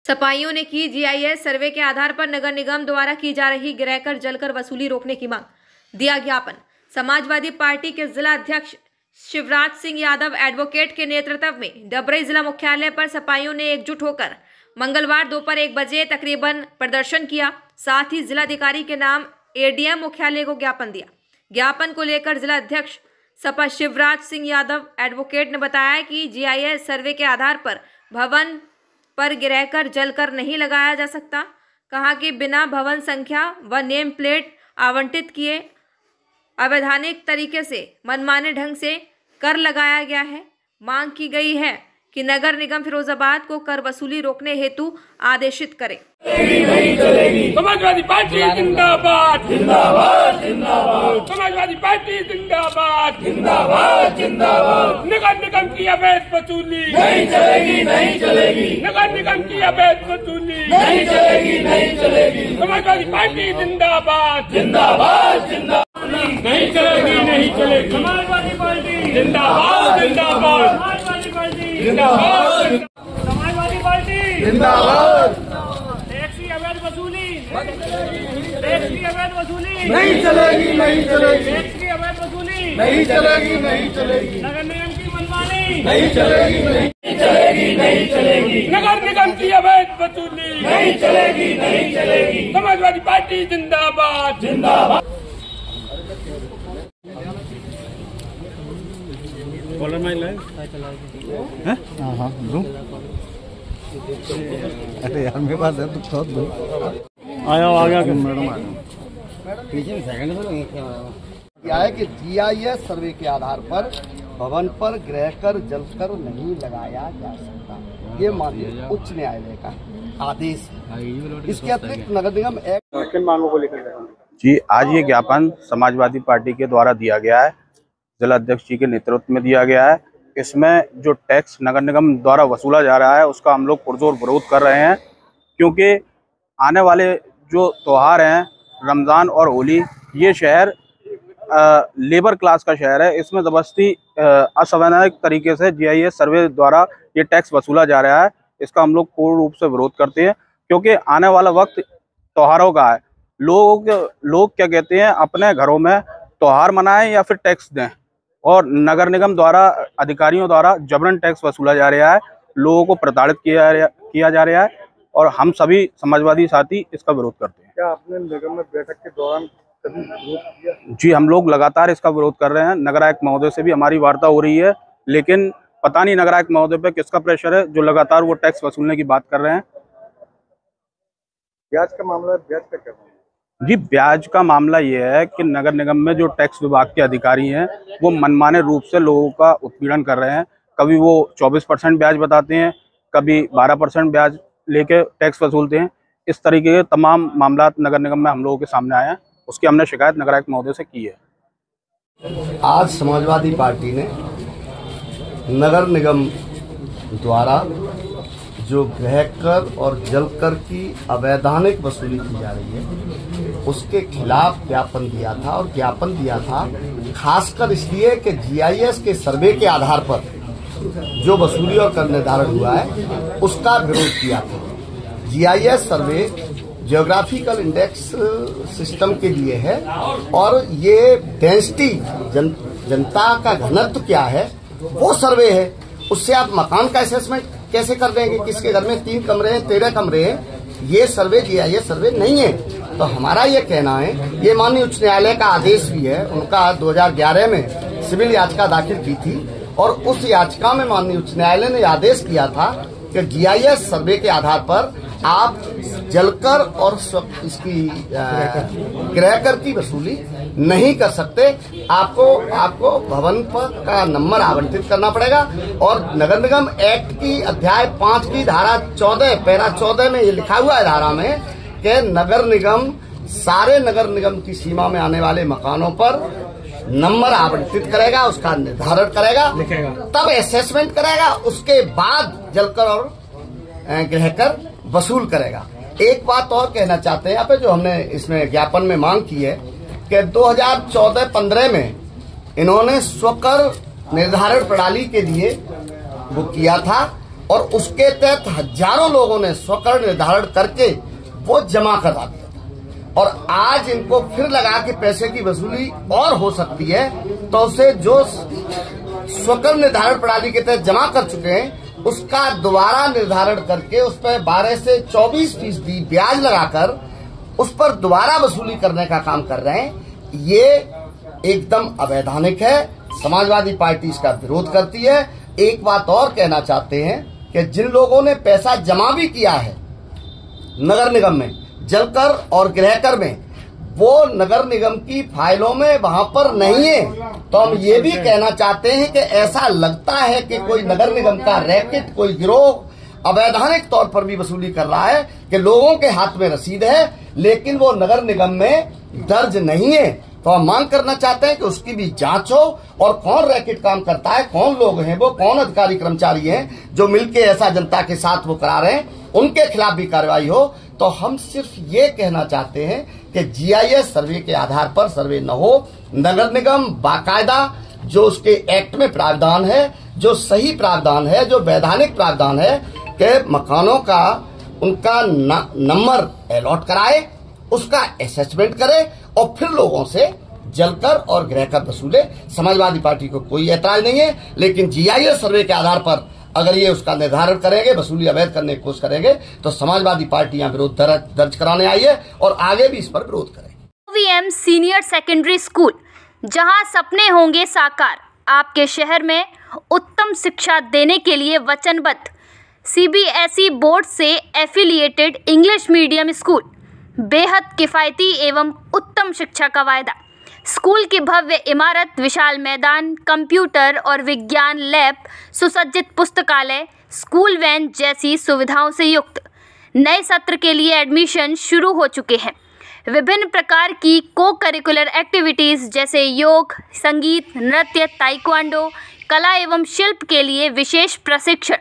सपाइयों ने की जीआईएस सर्वे के आधार पर नगर निगम द्वारा की जा रही गिरहकर जलकर वसूली रोकने की मांग। दिया ज्ञापन। समाजवादी पार्टी के जिला अध्यक्ष शिवराज सिंह यादव एडवोकेट के नेतृत्व में डबरई जिला मुख्यालय पर सपाइयों ने एकजुट होकर मंगलवार दोपहर 1 बजे तकरीबन प्रदर्शन किया। साथ ही जिलाधिकारी के नाम एडीएम मुख्यालय को ज्ञापन दिया। ज्ञापन को लेकर जिला अध्यक्ष सपा शिवराज सिंह यादव एडवोकेट ने बताया कि जीआईएस सर्वे के आधार पर भवन पर गिरहकर जलकर नहीं लगाया जा सकता। कहा कि बिना भवन संख्या व नेम प्लेट आवंटित किए अवैधानिक तरीके से मनमाने ढंग से कर लगाया गया है। मांग की गई है कि नगर निगम फिरोजाबाद को कर वसूली रोकने हेतु आदेशित करे। समाजवादी पार्टी जिंदाबाद जिंदाबाद जिंदाबाद। समाजवादी पार्टी जिंदाबाद जिंदाबाद जिंदाबाद। नगर निगम की अवैध वसूली नहीं चलेगी नहीं चलेगी। नगर निगम की अवैध वसूली नहीं चलेगी नहीं चलेगी। समाजवादी पार्टी जिंदाबाद जिंदाबाद जिंदाबाद। नहीं चलेगी नहीं चलेगी। समाजवादी पार्टी जिंदाबाद जिंदाबाद। समाजवादी पार्टी जिंदाबाद। समाजवादी पार्टी जिंदाबाद। अवैध वसूली टैक्स की अवैध वसूली नहीं चलेगी नहीं चलेगी। टैक्स की अवैध वसूली नहीं चलेगी नहीं चलेगी। नगर निगम की मनमानी नहीं चलेगी नहीं चलेगी नहीं चलेगी। नगर निगम की अवैध वसूली नहीं चलेगी नहीं चलेगी। समाजवादी पार्टी जिंदाबाद जिंदाबाद। अरे यार मेरे पास है तो खोद दो। आ गया मैडम पीछे में सेकंड क्या है कि जीआईएस सर्वे के आधार पर भवन पर गिरहकर जलकर नहीं लगाया जा सकता। ये माननीय उच्च न्यायालय का आदेश है। इसके अतिरिक्त नगर निगम एक्ट किन मांगों को लेकर जी आज ये ज्ञापन समाजवादी पार्टी के द्वारा दिया गया है, जिला अध्यक्ष जी के नेतृत्व में दिया गया है। इसमें जो टैक्स नगर निगम द्वारा वसूला जा रहा है उसका हम लोग पुरजोर विरोध कर रहे हैं, क्योंकि आने वाले जो त्योहार हैं रमज़ान और होली, ये शहर लेबर क्लास का शहर है। इसमें ज़बरदस्ती असंवैधानिक तरीके से जीआईएस सर्वे द्वारा ये टैक्स वसूला जा रहा है। इसका हम लोग पूर्ण रूप से विरोध करते हैं, क्योंकि आने वाला वक्त त्योहारों का है। लोग क्या कहते हैं, अपने घरों में त्योहार मनाएं या फिर टैक्स दें, और नगर निगम द्वारा अधिकारियों द्वारा जबरन टैक्स वसूला जा रहा है, लोगों को प्रताड़ित किया जा रहा है, और हम सभी समाजवादी साथी इसका विरोध करते हैं। क्या आपने निगम में बैठक के दौरान कभी विरोध किया? जी हम लोग लगातार इसका विरोध कर रहे हैं। नगर आयुक्त महोदय से भी हमारी वार्ता हो रही है, लेकिन पता नहीं नगर आयुक्त महोदय पे किसका प्रेशर है जो लगातार वो टैक्स वसूलने की बात कर रहे हैं। ब्याज का मामला है, ब्याज का क्या? जी ब्याज का मामला ये है कि नगर निगम में जो टैक्स विभाग के अधिकारी हैं वो मनमाने रूप से लोगों का उत्पीड़न कर रहे हैं। कभी वो 24% ब्याज बताते हैं, कभी 12% ब्याज लेके टैक्स वसूलते हैं। इस तरीके के तमाम मामला नगर निगम में हम लोगों के सामने आए हैं, उसकी हमने शिकायत नगर आयुक्त महोदय से की है। आज समाजवादी पार्टी ने नगर निगम द्वारा जो गिरहकर और जलकर की अवैधानिक वसूली की जा रही है उसके खिलाफ ज्ञापन दिया था, और ज्ञापन दिया था खासकर इसलिए कि जीआईएस के सर्वे के आधार पर जो वसूली और कर निर्धारण हुआ है उसका विरोध किया था। जीआईएस सर्वे जियोग्राफिकल इंडेक्स सिस्टम के लिए है, और ये डेंसिटी जनता का घनत्व क्या है वो सर्वे है। उससे आप मकान का असेसमेंट कैसे कर देंगे? किसके घर में 3 कमरे हैं, 13 कमरे हैं? ये सर्वे जीआईएस सर्वे नहीं है। तो हमारा ये कहना है, ये माननीय उच्च न्यायालय का आदेश भी है, उनका 2011 में सिविल याचिका दाखिल की थी, और उस याचिका में माननीय उच्च न्यायालय ने आदेश किया था कि जीआईएस सर्वे के आधार पर आप जलकर और इसकी गिरहकर की वसूली नहीं कर सकते। आपको भवन पर का नंबर आवंटित करना पड़ेगा, और नगर निगम एक्ट की अध्याय 5 की धारा 14 पैरा 14 में ये लिखा हुआ है धारा में कि नगर निगम सारे नगर निगम की सीमा में आने वाले मकानों पर नंबर आवंटित करेगा, उसका निर्धारण करेगा, तब असेसमेंट करेगा, उसके बाद जलकर और गिरहकर वसूल करेगा। एक बात और कहना चाहते हैं यहाँ पे, जो हमने इसमें ज्ञापन में मांग की है कि 2014-15 में इन्होंने स्वकर निर्धारण प्रणाली के लिए वो किया था, और उसके तहत हजारों लोगों ने स्वकर निर्धारण करके वो जमा करा दिया था। और आज इनको फिर लगा कि पैसे की वसूली और हो सकती है, तो उसे जो स्वकर निर्धारण प्रणाली के तहत जमा कर चुके हैं उसका दोबारा निर्धारण करके उस पर 12 से 24% ब्याज लगाकर उस पर दोबारा वसूली करने का काम कर रहे हैं। ये एकदम अवैधानिक है। समाजवादी पार्टी इसका विरोध करती है। एक बात और कहना चाहते हैं कि जिन लोगों ने पैसा जमा भी किया है नगर निगम में, जलकर और गृहकर में, वो नगर निगम की फाइलों में वहां पर नहीं है। तो हम ये भी कहना चाहते हैं कि ऐसा लगता है कि कोई नगर निगम का रैकेट, कोई गिरोह अवैधानिक तौर पर भी वसूली कर रहा है कि लोगों के हाथ में रसीद है लेकिन वो नगर निगम में दर्ज नहीं है। तो हम मांग करना चाहते हैं कि उसकी भी जांच हो और कौन रैकेट काम करता है, कौन लोग हैं वो, कौन अधिकारी कर्मचारी हैं जो मिलके ऐसा जनता के साथ वो करा रहे हैं, उनके खिलाफ भी कार्रवाई हो। तो हम सिर्फ ये कहना चाहते हैं कि जीआईएस सर्वे के आधार पर सर्वे न हो। नगर निगम बाकायदा जो उसके एक्ट में प्रावधान है, जो सही प्रावधान है, जो वैधानिक प्रावधान है कि मकानों का उनका नंबर अलॉट कराए, उसका असेसमेंट करे और फिर लोगों से जलकर और गृहकर वसूले। समाजवादी पार्टी को कोई ऐतराज नहीं है, लेकिन जीआईएस सर्वे के आधार पर अगर ये उसका निर्धारण करेंगे, वसूली अवैध करने की कोशिश करेंगे, तो समाजवादी पार्टी यहाँ विरोध दर्ज कराने आई है और आगे भी इस पर विरोध करेगी। OVM सीनियर सेकेंडरी स्कूल, जहां सपने होंगे साकार, आपके शहर में उत्तम शिक्षा देने के लिए वचनबद्ध। CBSE बोर्ड से एफिलिएटेड इंग्लिश मीडियम स्कूल, बेहद किफ़ायती एवं उत्तम शिक्षा का वायदा। स्कूल की भव्य इमारत, विशाल मैदान, कंप्यूटर और विज्ञान लैब, सुसज्जित पुस्तकालय, स्कूल वैन जैसी सुविधाओं से युक्त। नए सत्र के लिए एडमिशन शुरू हो चुके हैं। विभिन्न प्रकार की को करिकुलर एक्टिविटीज़ जैसे योग, संगीत, नृत्य, ताइक्वांडो, कला एवं शिल्प के लिए विशेष प्रशिक्षण,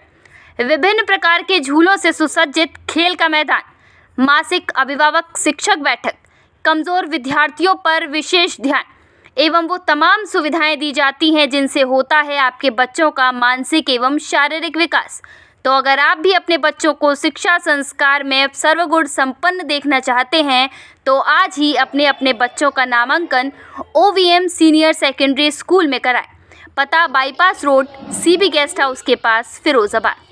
विभिन्न प्रकार के झूलों से सुसज्जित खेल का मैदान, मासिक अभिभावक शिक्षक बैठक, कमज़ोर विद्यार्थियों पर विशेष ध्यान एवं वो तमाम सुविधाएं दी जाती हैं जिनसे होता है आपके बच्चों का मानसिक एवं शारीरिक विकास। तो अगर आप भी अपने बच्चों को शिक्षा संस्कार में सर्वगुण संपन्न देखना चाहते हैं तो आज ही अपने बच्चों का नामांकन OVM सीनियर सेकेंडरी स्कूल में कराएं। पता bypass road, CB guest house के पास, फिरोजाबाद।